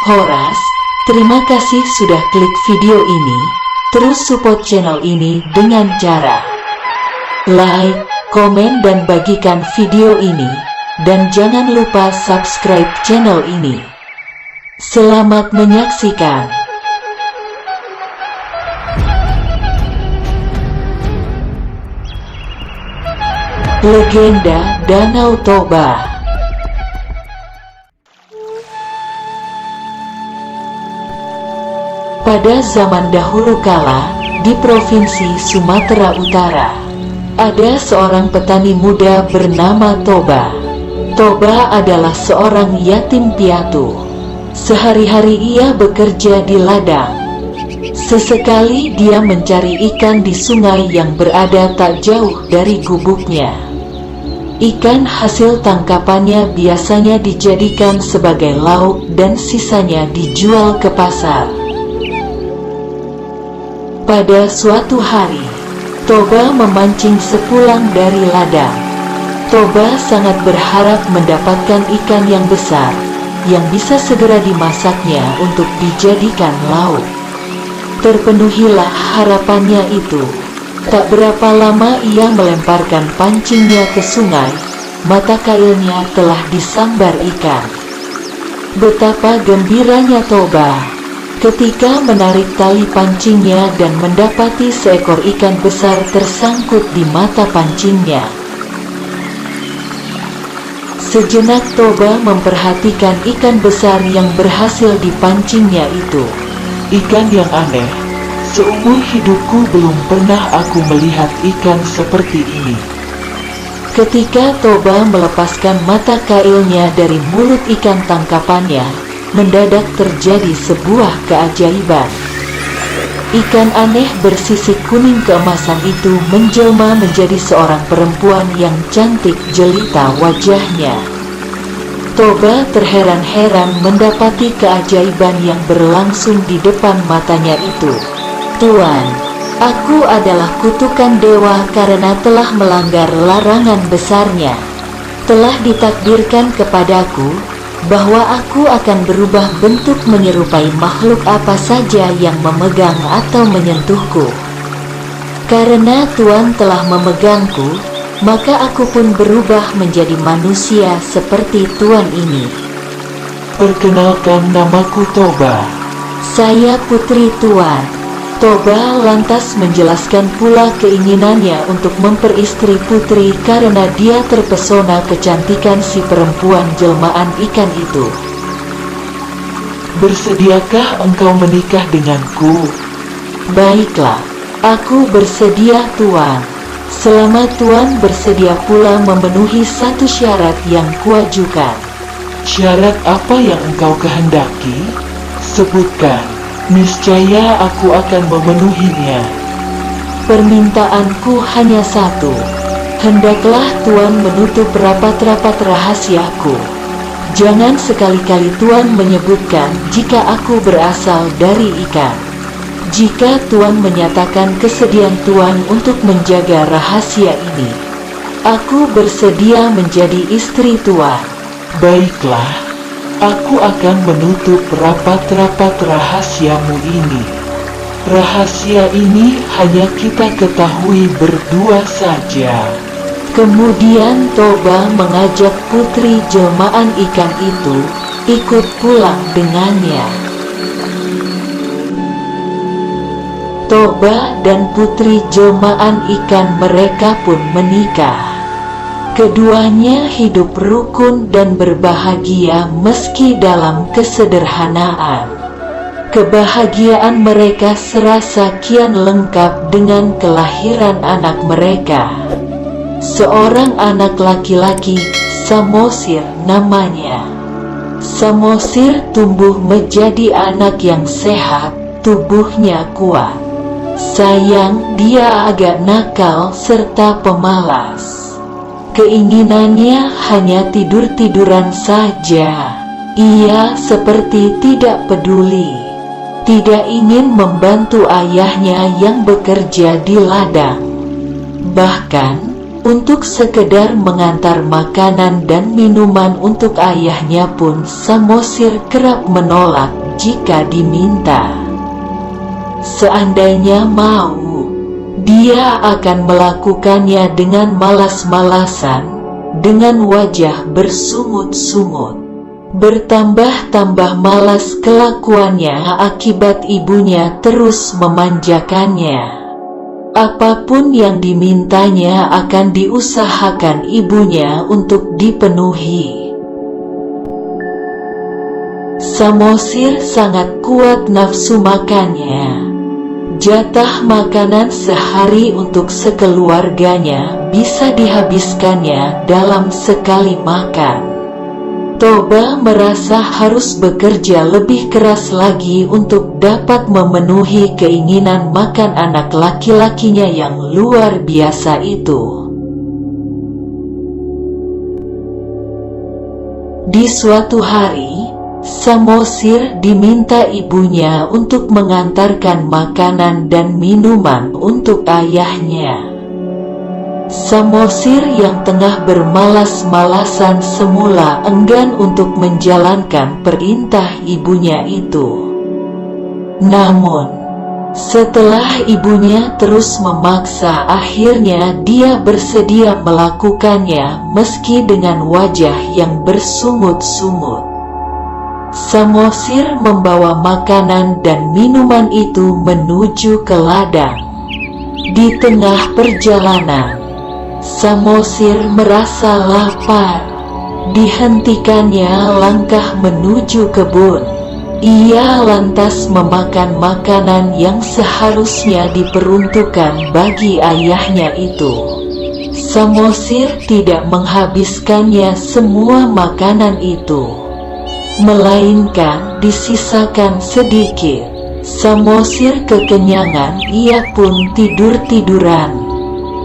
Horas, terima kasih sudah klik video ini. Terus support channel ini dengan cara like, komen dan bagikan video ini. Dan jangan lupa subscribe channel ini. Selamat menyaksikan. Legenda Danau Toba. Pada zaman dahulu kala, di Provinsi Sumatera Utara, ada seorang petani muda bernama Toba. Toba adalah seorang yatim piatu. Sehari-hari ia bekerja di ladang. Sesekali dia mencari ikan di sungai yang berada tak jauh dari gubuknya. Ikan hasil tangkapannya biasanya dijadikan sebagai lauk dan sisanya dijual ke pasar. Pada suatu hari, Toba memancing sepulang dari ladang. Toba sangat berharap mendapatkan ikan yang besar, yang bisa segera dimasaknya untuk dijadikan lauk. Terpenuhilah harapannya itu. Tak berapa lama ia melemparkan pancingnya ke sungai, mata kailnya telah disambar ikan. Betapa gembiranya Toba ketika menarik tali pancingnya dan mendapati seekor ikan besar tersangkut di mata pancingnya. Sejenak Toba memperhatikan ikan besar yang berhasil dipancingnya itu. Ikan yang aneh, seumur hidupku belum pernah aku melihat ikan seperti ini. Ketika Toba melepaskan mata kailnya dari mulut ikan tangkapannya, mendadak terjadi sebuah keajaiban. Ikan aneh bersisik kuning keemasan itu menjelma menjadi seorang perempuan yang cantik jelita wajahnya. Toba terheran-heran mendapati keajaiban yang berlangsung di depan matanya itu. Tuan, aku adalah kutukan dewa karena telah melanggar larangan besarnya. Telah ditakdirkan kepadaku bahwa aku akan berubah bentuk menyerupai makhluk apa saja yang memegang atau menyentuhku. Karena Tuan telah memegangku, maka aku pun berubah menjadi manusia seperti Tuan ini. Perkenalkan, namaku Toba. Saya putri Tuan. Toba lantas menjelaskan pula keinginannya untuk memperistri putri karena dia terpesona kecantikan si perempuan jelmaan ikan itu. Bersediakah engkau menikah denganku? Baiklah, aku bersedia Tuan. Selama Tuan bersedia pula memenuhi satu syarat yang kuajukan. Syarat apa yang engkau kehendaki? Sebutkan. Niscaya aku akan memenuhinya. Permintaanku hanya satu. Hendaklah Tuan menutup rapat-rapat rahasiaku. Jangan sekali-kali Tuan menyebutkan jika aku berasal dari ikan. Jika Tuan menyatakan kesediaan Tuan untuk menjaga rahasia ini, aku bersedia menjadi istri Tuan. Baiklah. Aku akan menutup rapat-rapat rahasiamu ini. Rahasia ini hanya kita ketahui berdua saja. Kemudian Toba mengajak putri jelmaan ikan itu ikut pulang dengannya. Toba dan putri jelmaan ikan mereka pun menikah. Keduanya hidup rukun dan berbahagia meski dalam kesederhanaan. Kebahagiaan mereka serasa kian lengkap dengan kelahiran anak mereka. Seorang anak laki-laki, Samosir namanya. Samosir tumbuh menjadi anak yang sehat, tubuhnya kuat. Sayang, dia agak nakal serta pemalas. Keinginannya hanya tidur-tiduran saja. Ia seperti tidak peduli, tidak ingin membantu ayahnya yang bekerja di ladang. Bahkan, Untuk sekedar mengantar makanan dan minuman untuk ayahnya pun Samosir kerap menolak jika diminta. Seandainya mau, dia akan melakukannya dengan malas-malasan, dengan wajah bersungut-sungut. Bertambah-tambah malas kelakuannya akibat ibunya terus memanjakannya. Apapun yang dimintanya akan diusahakan ibunya untuk dipenuhi. Samosir sangat kuat nafsu makannya. Jatah makanan sehari untuk sekeluarganya bisa dihabiskannya dalam sekali makan. Toba merasa harus bekerja lebih keras lagi untuk dapat memenuhi keinginan makan anak laki-lakinya yang luar biasa itu. Di suatu hari, Samosir diminta ibunya untuk mengantarkan makanan dan minuman untuk ayahnya. Samosir yang tengah bermalas-malasan semula enggan untuk menjalankan perintah ibunya itu. Namun, setelah ibunya terus memaksa, akhirnya dia bersedia melakukannya meski dengan wajah yang bersungut-sungut. Samosir membawa makanan dan minuman itu menuju ke ladang. Di tengah perjalanan, Samosir merasa lapar. Dihentikannya langkah menuju kebun. Ia lantas memakan makanan yang seharusnya diperuntukkan bagi ayahnya itu. Samosir tidak menghabiskannya semua makanan itu, melainkan disisakan sedikit. Samosir kekenyangan, ia pun tidur-tiduran.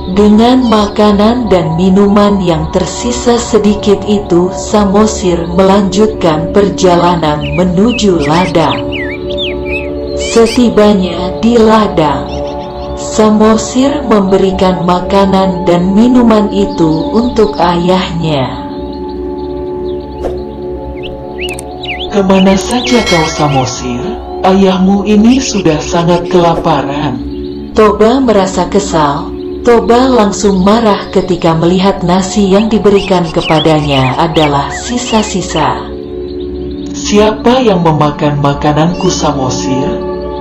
Dengan makanan dan minuman yang tersisa sedikit itu, Samosir melanjutkan perjalanan menuju ladang. Setibanya di ladang, Samosir memberikan makanan dan minuman itu untuk ayahnya. Kemana saja kau, Samosir? Ayahmu ini sudah sangat kelaparan. Toba merasa kesal. Toba langsung marah ketika melihat nasi yang diberikan kepadanya adalah sisa-sisa. Siapa yang memakan makananku, Samosir?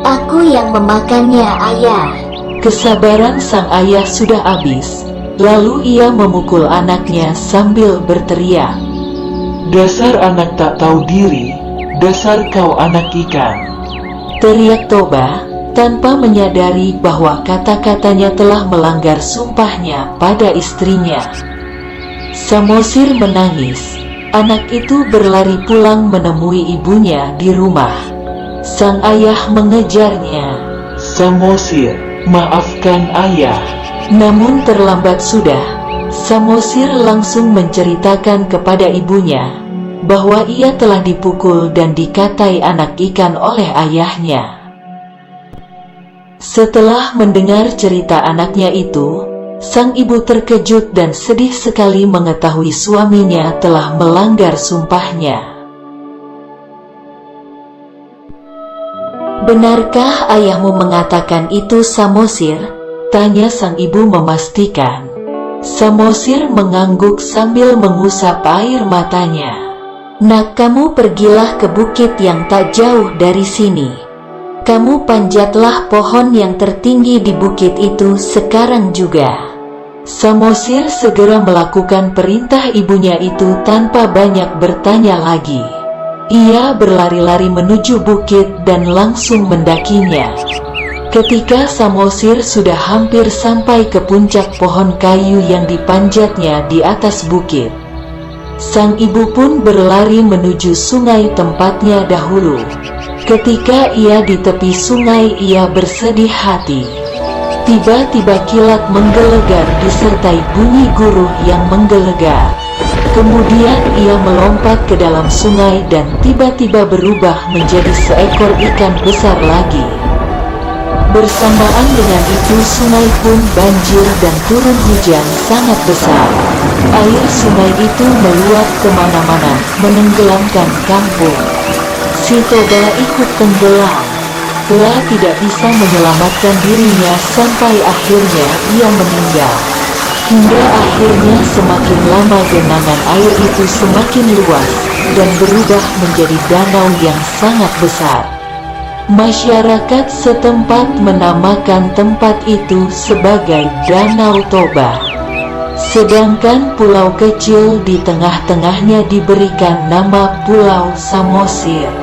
Aku yang memakannya, ayah. Kesabaran sang ayah sudah habis. Lalu ia memukul anaknya sambil berteriak, Dasar anak tak tahu diri, dasar kau anak ikan. teriak Toba, tanpa menyadari bahwa kata-katanya telah melanggar sumpahnya pada istrinya. Samosir menangis. Anak itu berlari pulang menemui ibunya di rumah. Sang ayah mengejarnya. Samosir, maafkan ayah. Namun terlambat sudah. Samosir langsung menceritakan kepada ibunya bahwa ia telah dipukul dan dikatai anak ikan oleh ayahnya. Setelah mendengar cerita anaknya itu, sang ibu terkejut dan sedih sekali mengetahui suaminya telah melanggar sumpahnya. Benarkah ayahmu mengatakan itu, Samosir? Tanya sang ibu memastikan. Samosir mengangguk sambil mengusap air matanya. Nak, kamu pergilah ke bukit yang tak jauh dari sini. Kamu panjatlah pohon yang tertinggi di bukit itu sekarang juga. Samosir segera melakukan perintah ibunya itu tanpa banyak bertanya lagi. Ia berlari-lari menuju bukit dan langsung mendakinya. Ketika Samosir sudah hampir sampai ke puncak pohon kayu yang dipanjatnya di atas bukit, sang ibu pun berlari menuju sungai tempatnya dahulu. Ketika ia di tepi sungai, ia bersedih hati. Tiba-tiba kilat menggelegar disertai bunyi guruh yang menggelegar. Kemudian ia melompat ke dalam sungai dan tiba-tiba berubah menjadi seekor ikan besar lagi. Bersamaan dengan itu sungai pun banjir dan turun hujan sangat besar. Air sungai itu meluap kemana-mana, menenggelamkan kampung. Si Toba ikut tenggelam. Telah tidak bisa menyelamatkan dirinya sampai akhirnya ia meninggal. Hingga akhirnya semakin lama genangan air itu semakin luas dan berubah menjadi danau yang sangat besar. Masyarakat setempat menamakan tempat itu sebagai Danau Toba. Sedangkan pulau kecil di tengah-tengahnya diberikan nama Pulau Samosir.